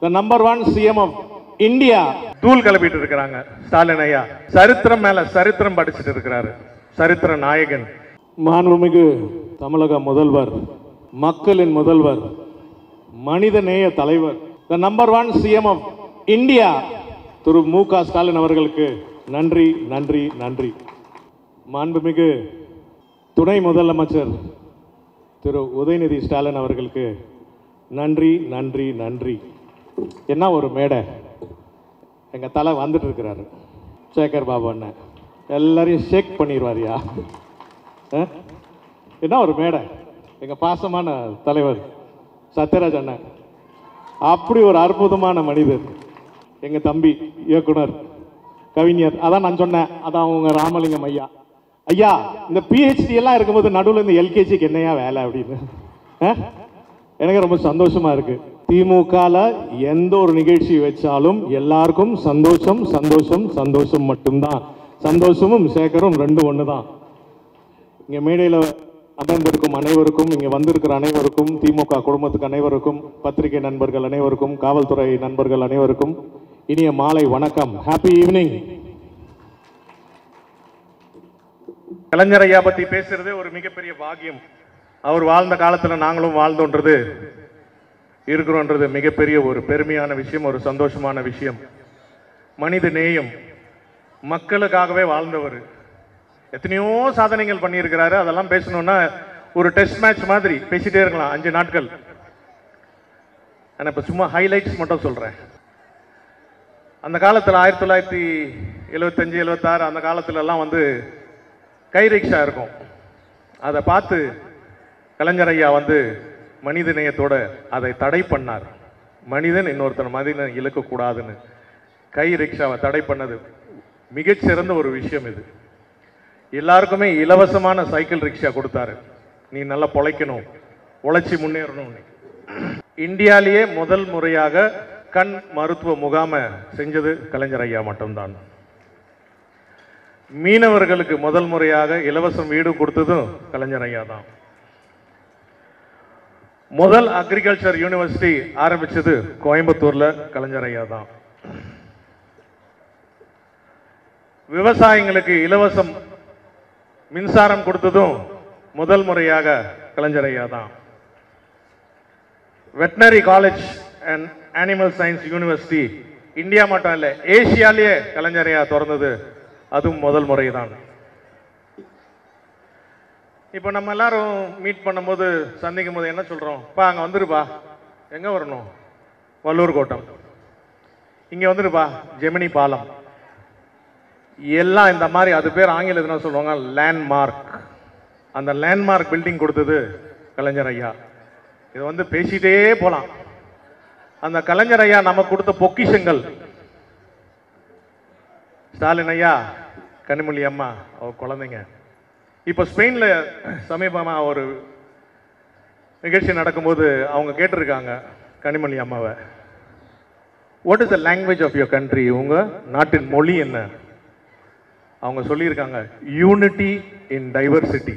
the number one CM of India. தூள் கிளப்பிட்டு இருக்காங்க ஸ்டாலின் ஐயா. சரித்திரம் மேல சரித்திரம் படிச்சிட்டு இருக்கிறாரு. சரித்திர நாயகன். மாண்புமிகு தமிழக முதல்வர், மக்களின் முதல்வர், மனிதநேய தலைவர், the number one CM of India திரு மு.க. ஸ்டாலின் அவர்களுக்கு நன்றி நன்றி நன்றி. மாண்புமிகு துணை முதலமைச்சர் திரு உதயநிதி ஸ்டாலின் அவர்களுக்கு நன்றி நன்றி நன்றி. என்ன ஒரு மேடை, எங்கள் தலை வந்துட்டு இருக்கிறாரு சேகர் பாபு அண்ணன், எல்லாரையும் ஷேக் பண்ணிடுவாரியா. என்ன ஒரு மேடை, எங்கள் பாசமான தலைவர் சத்யராஜ் அண்ணன், அப்படி ஒரு அற்புதமான மனிதர். எங்கள் தம்பி இயக்குனர் கவிஞர், அதான் நான் சொன்னேன், அதான் அவங்க ராமலிங்கம் ஐயா. ஐயா இந்த பிஹெச்டி எல்லாம் இருக்கும்போது நடுவில் இந்த எல்கேஜிக்கு என்னையா வேலை அப்படின்னு எனக்கு ரொம்ப சந்தோஷமா இருக்கு. திமுகல எந்த ஒரு நிகழ்ச்சி வச்சாலும் எல்லாருக்கும் சந்தோஷம் சந்தோஷம் சந்தோஷம் மட்டும்தான். சந்தோஷமும் சேகரும் ரெண்டு ஒன்று தான். இங்கே மேடையில் அமர்ந்திருக்கும் அனைவருக்கும், இங்கே வந்திருக்கிற அனைவருக்கும், திமுக குடும்பத்துக்கு அனைவருக்கும், பத்திரிகை நண்பர்கள் அனைவருக்கும், காவல்துறை நண்பர்கள் அனைவருக்கும் இனிய மாலை வணக்கம். Happy evening. கலைஞர் ஐயா பற்றி பேசுறதே ஒரு மிகப்பெரிய பாக்கியம். அவர் வாழ்ந்த காலத்தில் நாங்களும் வாழ்ந்தோன்றது இருக்கிறோன்றது மிகப்பெரிய ஒரு பெருமையான விஷயம், ஒரு சந்தோஷமான விஷயம். மனித நேயம், மக்களுக்காகவே வாழ்ந்தவர். எத்தனையோ சாதனைகள் பண்ணியிருக்கிறாரு. அதெல்லாம் பேசணும்னா ஒரு டெஸ்ட் மேட்ச் மாதிரி பேசிட்டே இருக்கலாம் 5 நாட்கள். நான் இப்போ சும்மா ஹைலைட்ஸ் மட்டும் சொல்கிறேன். அந்த காலத்தில் 1975 76 அந்த காலத்துலலாம் வந்து கை ரிக்ஷா இருக்கும். அதை பார்த்து கலைஞர் ஐயா வந்து மனித நேயத்தோட அதை தடை பண்ணார். மனிதன் இன்னொருத்தர் மனிதன் இழக்கக்கூடாதுன்னு கை ரிக்ஷாவை தடை பண்ணது மிகச்சிறந்த ஒரு விஷயம். இது எல்லாருக்குமே இலவசமான சைக்கிள் ரிக்ஷா கொடுத்தாரு. நீ நல்லா பொழைக்கணும், உழைச்சி முன்னேறணும். இந்தியாலேயே முதல் முறையாக கண் மருத்துவ முகாமை செஞ்சது கலைஞர் ஐயா மட்டும்தான். மீனவர்களுக்கு முதல் முறையாக இலவசம் வீடு கொடுத்ததும் கலைஞர் ஐயா தான். முதல் அக்ரிகல்ச்சர் யூனிவர்சிட்டி ஆரம்பிச்சது கோயம்புத்தூர்ல கலைஞர் ஐயா தான். விவசாயிகளுக்கு இலவசம் மின்சாரம் கொடுத்ததும் முதல் முறையாக கலைஞர் ஐயா தான். Veterinary college and animal science university India மட்டும் இல்லை, ஏசியாலேயே கலைஞர் ஐயா திறந்தது அதுவும் முதல் முறை தான். இப்போ நம்ம எல்லாரும் மீட் பண்ணும்போது சந்திக்கும் போது என்ன சொல்கிறோம்? பா அங்கே வந்துருப்பா. எங்கே வரணும்? வல்லூர் கோட்டம். இங்கே வந்துருப்பா ஜெமினி பாலம். எல்லாம் இந்த மாதிரி, அது பேர் ஆங்கிலத்தில் என்ன சொல்லுவாங்க, லேண்ட்மார்க். அந்த லேண்ட்மார்க் பில்டிங் கொடுத்தது கலைஞர் ஐயா. இது வந்து பேசிட்டே போகலாம். அந்த கலைஞர் ஐயா நமக்கு கொடுத்த பொக்கிஷங்கள். ஸ்டாலின் ஐயா, கனிமொழி அம்மா, அவர் குழந்தைங்க. இப்போ ஸ்பெயினில் சமீபமாக ஒரு நிகழ்ச்சி நடக்கும்போது அவங்க கேட்டிருக்காங்க கனிமொழி அம்மாவை, what is the language of your country, உங்கள் நாட்டின் மொழி என்ன? அவங்க சொல்லியிருக்காங்க, யூனிட்டி இன் டைவர்சிட்டி.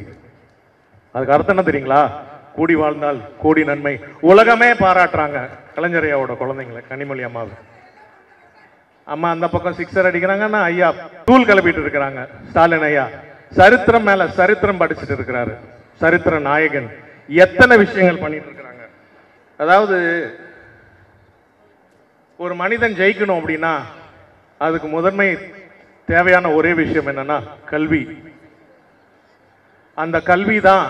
அதுக்கு அர்த்தம் என்ன தெரியுங்களா? கூடி வாழ்ந்தால் கோடி நன்மை. உலகமே பாராட்டுறாங்க கலைஞர் ஐயாவோட குழந்தைங்களை, கனிமொழி அம்மாவை. அம்மா அந்த பக்கம் 6 அடிக்கிறாங்கன்னா ஐயா தூள் கிளப்பிட்டு இருக்கிறாங்க. ஸ்டாலின் ஐயா சரித்திரம் மேல சரித்திரம் படிச்சுட்டு இருக்கிறாரு. சரித்திர நாயகன். எத்தனை விஷயங்கள் பண்ணிட்டு இருக்கிறாங்க. அதாவது ஒரு மனிதன் ஜெயிக்கணும் அப்படின்னா அதுக்கு முதன்மை தேவையான ஒரே விஷயம் என்னன்னா கல்வி. அந்த கல்வி தான்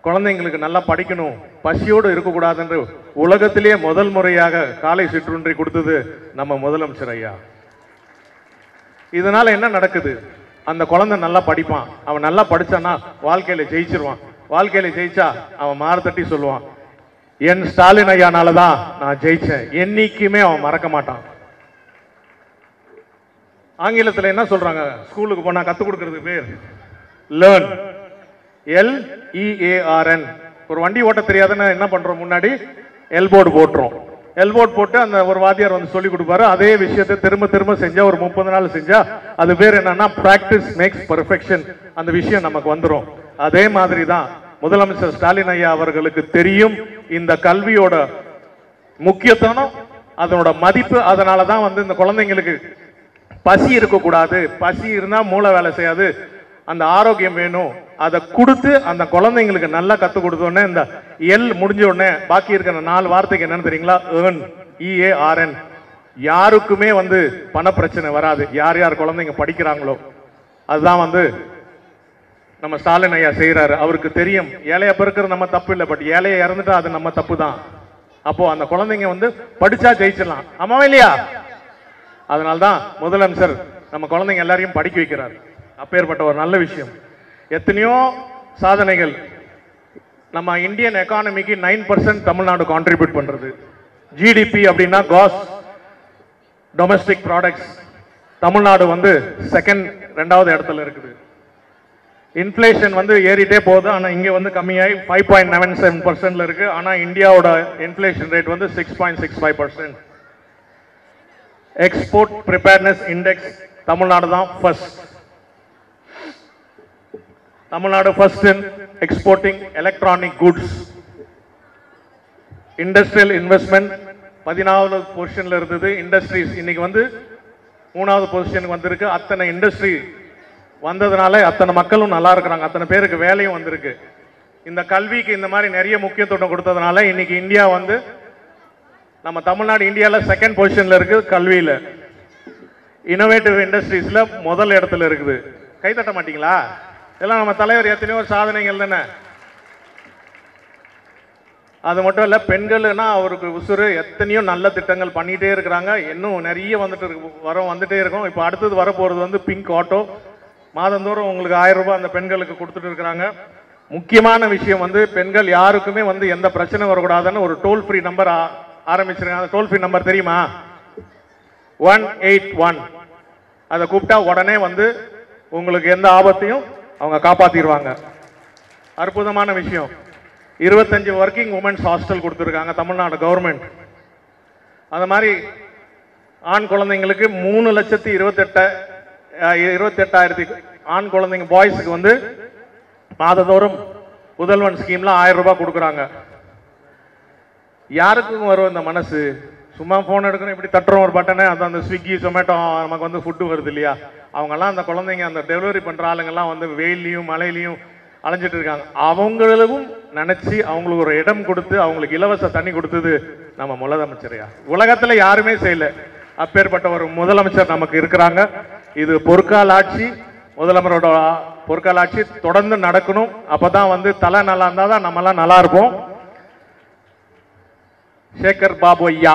குழந்தைங்களுக்கு நல்லா படிக்கணும், பசியோடு இருக்கக்கூடாதுன்று உலகத்திலேயே முதல் முறையாக காலை சிற்றுண்டி கொடுத்தது நம்ம முதலமைச்சர் ஐயா. இதனால என்ன நடக்குது? அந்த குழந்தை நல்லா படிப்பான். அவன் நல்லா படிச்சான்னா வாழ்க்கையில ஜெயிச்சிருவான். வாழ்க்கையில ஜெயிச்சா அவன் மார்த்தட்டி சொல்லுவான், என் ஸ்டாலின் ஐயானாலதான் நான் ஜெயிச்சேன். என்னைக்குமே அவன் மறக்க மாட்டான். ஆங்கிலத்தில் என்ன சொல்றாங்க? ஸ்கூலுக்கு போனா கத்துக் கொடுக்கறது பேர் லேர்ன். LEARN. ஒரு வண்டி ஓட்ட தெரியாதுன்னு என்ன பண்றோம்? முன்னாடி எல்போர்டு போட்டுரும். எல்போர்டு போட்டு அந்த ஒரு வாத்தியார் வந்து சொல்லி கொடுப்பாரு. அதே விஷயத்தை திரும்ப திரும்ப செஞ்சா, ஒரு 30 நாள் செஞ்சா அது பேர் என்னன்னா பிராக்டிஸ் மேக்ஸ் பெர்ஃபெக்ஷன். அந்த விஷயம் நமக்கு வந்துடும். அதே மாதிரி தான் முதலமைச்சர் ஸ்டாலின் ஐயா அவர்களுக்கு தெரியும் இந்த கல்வியோட முக்கியத்துவம் அதனோட மதிப்பு. அதனால தான் வந்து இந்த குழந்தைங்களுக்கு பசி இருக்கக்கூடாது, பசி இருந்தால் மூளை வேலை செய்யாது, அந்த ஆரோக்கியம் வேணும், அதை கொடுத்து அந்த குழந்தைங்களுக்கு நல்லா கற்றுக் கொடுத்தோடனே இந்த எல் முடிஞ்ச உடனே பாக்கி இருக்கிற 4 வார்த்தைக்கு என்னன்னு தெரியுங்களா? Earn, EARN. யாருக்குமே வந்து பண பிரச்சனை வராது, யார் யார் குழந்தைங்க படிக்கிறாங்களோ. அதுதான் வந்து நம்ம ஸ்டாலின் ஐயா செய்யறாரு. அவருக்கு தெரியும் ஏழையா பிறக்கிறது நம்ம தப்பு இல்லை, பட் ஏழையை இறந்துட்டா அது நம்ம தப்பு தான். அப்போ அந்த குழந்தைங்க வந்து படிச்சா ஜெயிச்சிடலாம், ஆமாவா இல்லையா? அதனால்தான் முதலமைச்சர் நம்ம குழந்தைங்க எல்லாரையும் படிக்க வைக்கிறார். அப்பேற்பட்ட ஒரு நல்ல விஷயம். எத்தனையோ சாதனைகள். நம்ம இந்தியன் எக்கானமிக்கு 9% தமிழ்நாடு கான்ட்ரிபியூட் பண்றது. ஜிடிபி அப்படின்னா காஸ் டொமஸ்டிக் ப்ராடக்ட்ஸ், தமிழ்நாடு வந்து ரெண்டாவது இடத்துல இருக்குது. இன்ஃப்ளேஷன் வந்து ஏறிட்டே போகுது, ஆனால் இங்கே வந்து கம்மியாகி 5.97% இருக்கு. ஆனால் இந்தியாவோட இன்ஃப்ளேஷன் ரேட் வந்து 6.65%. எக்ஸ்போர்ட் ப்ரிப்பேர்னஸ் இண்டெக்ஸ் தமிழ்நாடு தான் first. Tamil Nadu first in exporting electronic goods. Industrial investment 14வது பொசிஷன்ல இருந்தது. இண்டஸ்ட்ரீஸ் இன்னைக்கு வந்து 3வது பொசிஷனுக்கு வந்திருக்கு. அத்தனை இண்டஸ்ட்ரி வந்ததுனால அத்தனை மக்களும் நல்லா இருக்கிறாங்க, அத்தனை பேருக்கு வேலையும் வந்திருக்கு. இந்த கல்விக்கு இந்த மாதிரி நிறைய முக்கியத்துவம் கொடுத்ததுனால இன்னைக்கு இந்தியா வந்து நம்ம தமிழ்நாடு இந்தியாவில் 2nd பொசிஷன்ல இருக்கு. கல்வியில் இனோவேட்டிவ் இண்டஸ்ட்ரீஸ்ல முதல் இடத்துல இருக்குது. கை தட்ட மாட்டீங்களா? இதெல்லாம் நம்ம தலைவர் எத்தனையோ சாதனைகள் தானே. அது மட்டும் இல்லை, பெண்கள்னா அவருக்கு உசுறு. எத்தனையோ நல்ல திட்டங்கள் பண்ணிகிட்டே இருக்கிறாங்க, இன்னும் நிறைய வந்துட்டே இருக்கும். இப்போ அடுத்தது வரப்போகிறது வந்து பிங்க் ஆட்டோ. மாதந்தோறும் உங்களுக்கு 1000 ரூபாய் அந்த பெண்களுக்கு கொடுத்துட்டு இருக்கிறாங்க. முக்கியமான விஷயம் வந்து பெண்கள் யாருக்குமே வந்து எந்த பிரச்சனை வரக்கூடாதுன்னு ஒரு டோல் ஃப்ரீ நம்பர் ஆரம்பிச்சிருக்காங்க. அந்த டோல் ஃப்ரீ நம்பர் தெரியுமா? 181. அதை கூப்பிட்டா உடனே வந்து உங்களுக்கு எந்த ஆபத்தையும் அவங்க காப்பாத்திடுவாங்க. அற்புதமான விஷயம். 25 ஒர்க்கிங் உமன்ஸ் ஹாஸ்டல் கொடுத்துருக்காங்க தமிழ்நாடு கவர்மெண்ட். அந்த மாதிரி ஆண் குழந்தைங்களுக்கு 3,28,000 ஆண் குழந்தைங்க பாய்ஸுக்கு வந்து மாதந்தோறும் முதல்வன் ஸ்கீம்ல 1000 ரூபாய் கொடுக்குறாங்க. யாருக்கும் வரும் இந்த மனசு? சும்மா போன் எடுக்கணும், இப்படி தட்டுறோம் ஒரு பட்டனை, அது அந்த ஸ்விக்கி ஜொமேட்டோ நமக்கு வந்து ஃபுட்டு வருது இல்லையா? அவங்கெல்லாம் அந்த குழந்தைங்க அந்த டெலிவரி பண்ற ஆளுங்கெல்லாம் வந்து வெயிலையும் மழையிலையும் அலைஞ்சிட்டு இருக்காங்க. அவங்களுக்கும் நினைச்சு அவங்களுக்கு ஒரு இடம் கொடுத்து அவங்களுக்கு இலவச தண்ணி கொடுத்தது நம்ம முதலமைச்சரையா? உலகத்துல யாருமே செய்யல. அப்பேற்பட்ட ஒரு முதலமைச்சர் நமக்கு இருக்கிறாங்க. இது பொற்கால ஆட்சி. முதலமைச்சரோட பொற்கால ஆட்சி தொடர்ந்து நடக்கணும். அப்பதான் வந்து தலை நல்லா இருந்தாதான் நம்ம எல்லாம் நல்லா இருப்போம். சேகர் பாபு ஐயா,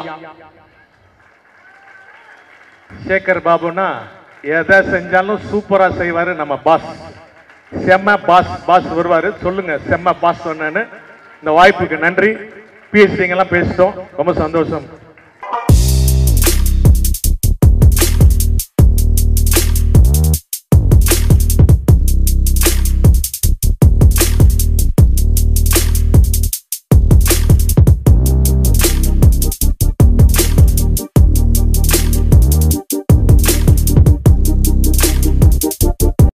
சேகர் பாபுனா எதை செஞ்சாலும் சூப்பரா செய்வாரு நம்ம பாஸ். செம்ம பாஸ் வருவாரு. சொல்லுங்க செம்ம பாஸ் சொன்னேன்னு. இந்த வாய்ப்புக்கு நன்றி. PhD எல்லாம் பேசிட்டோம், ரொம்ப சந்தோஷம்.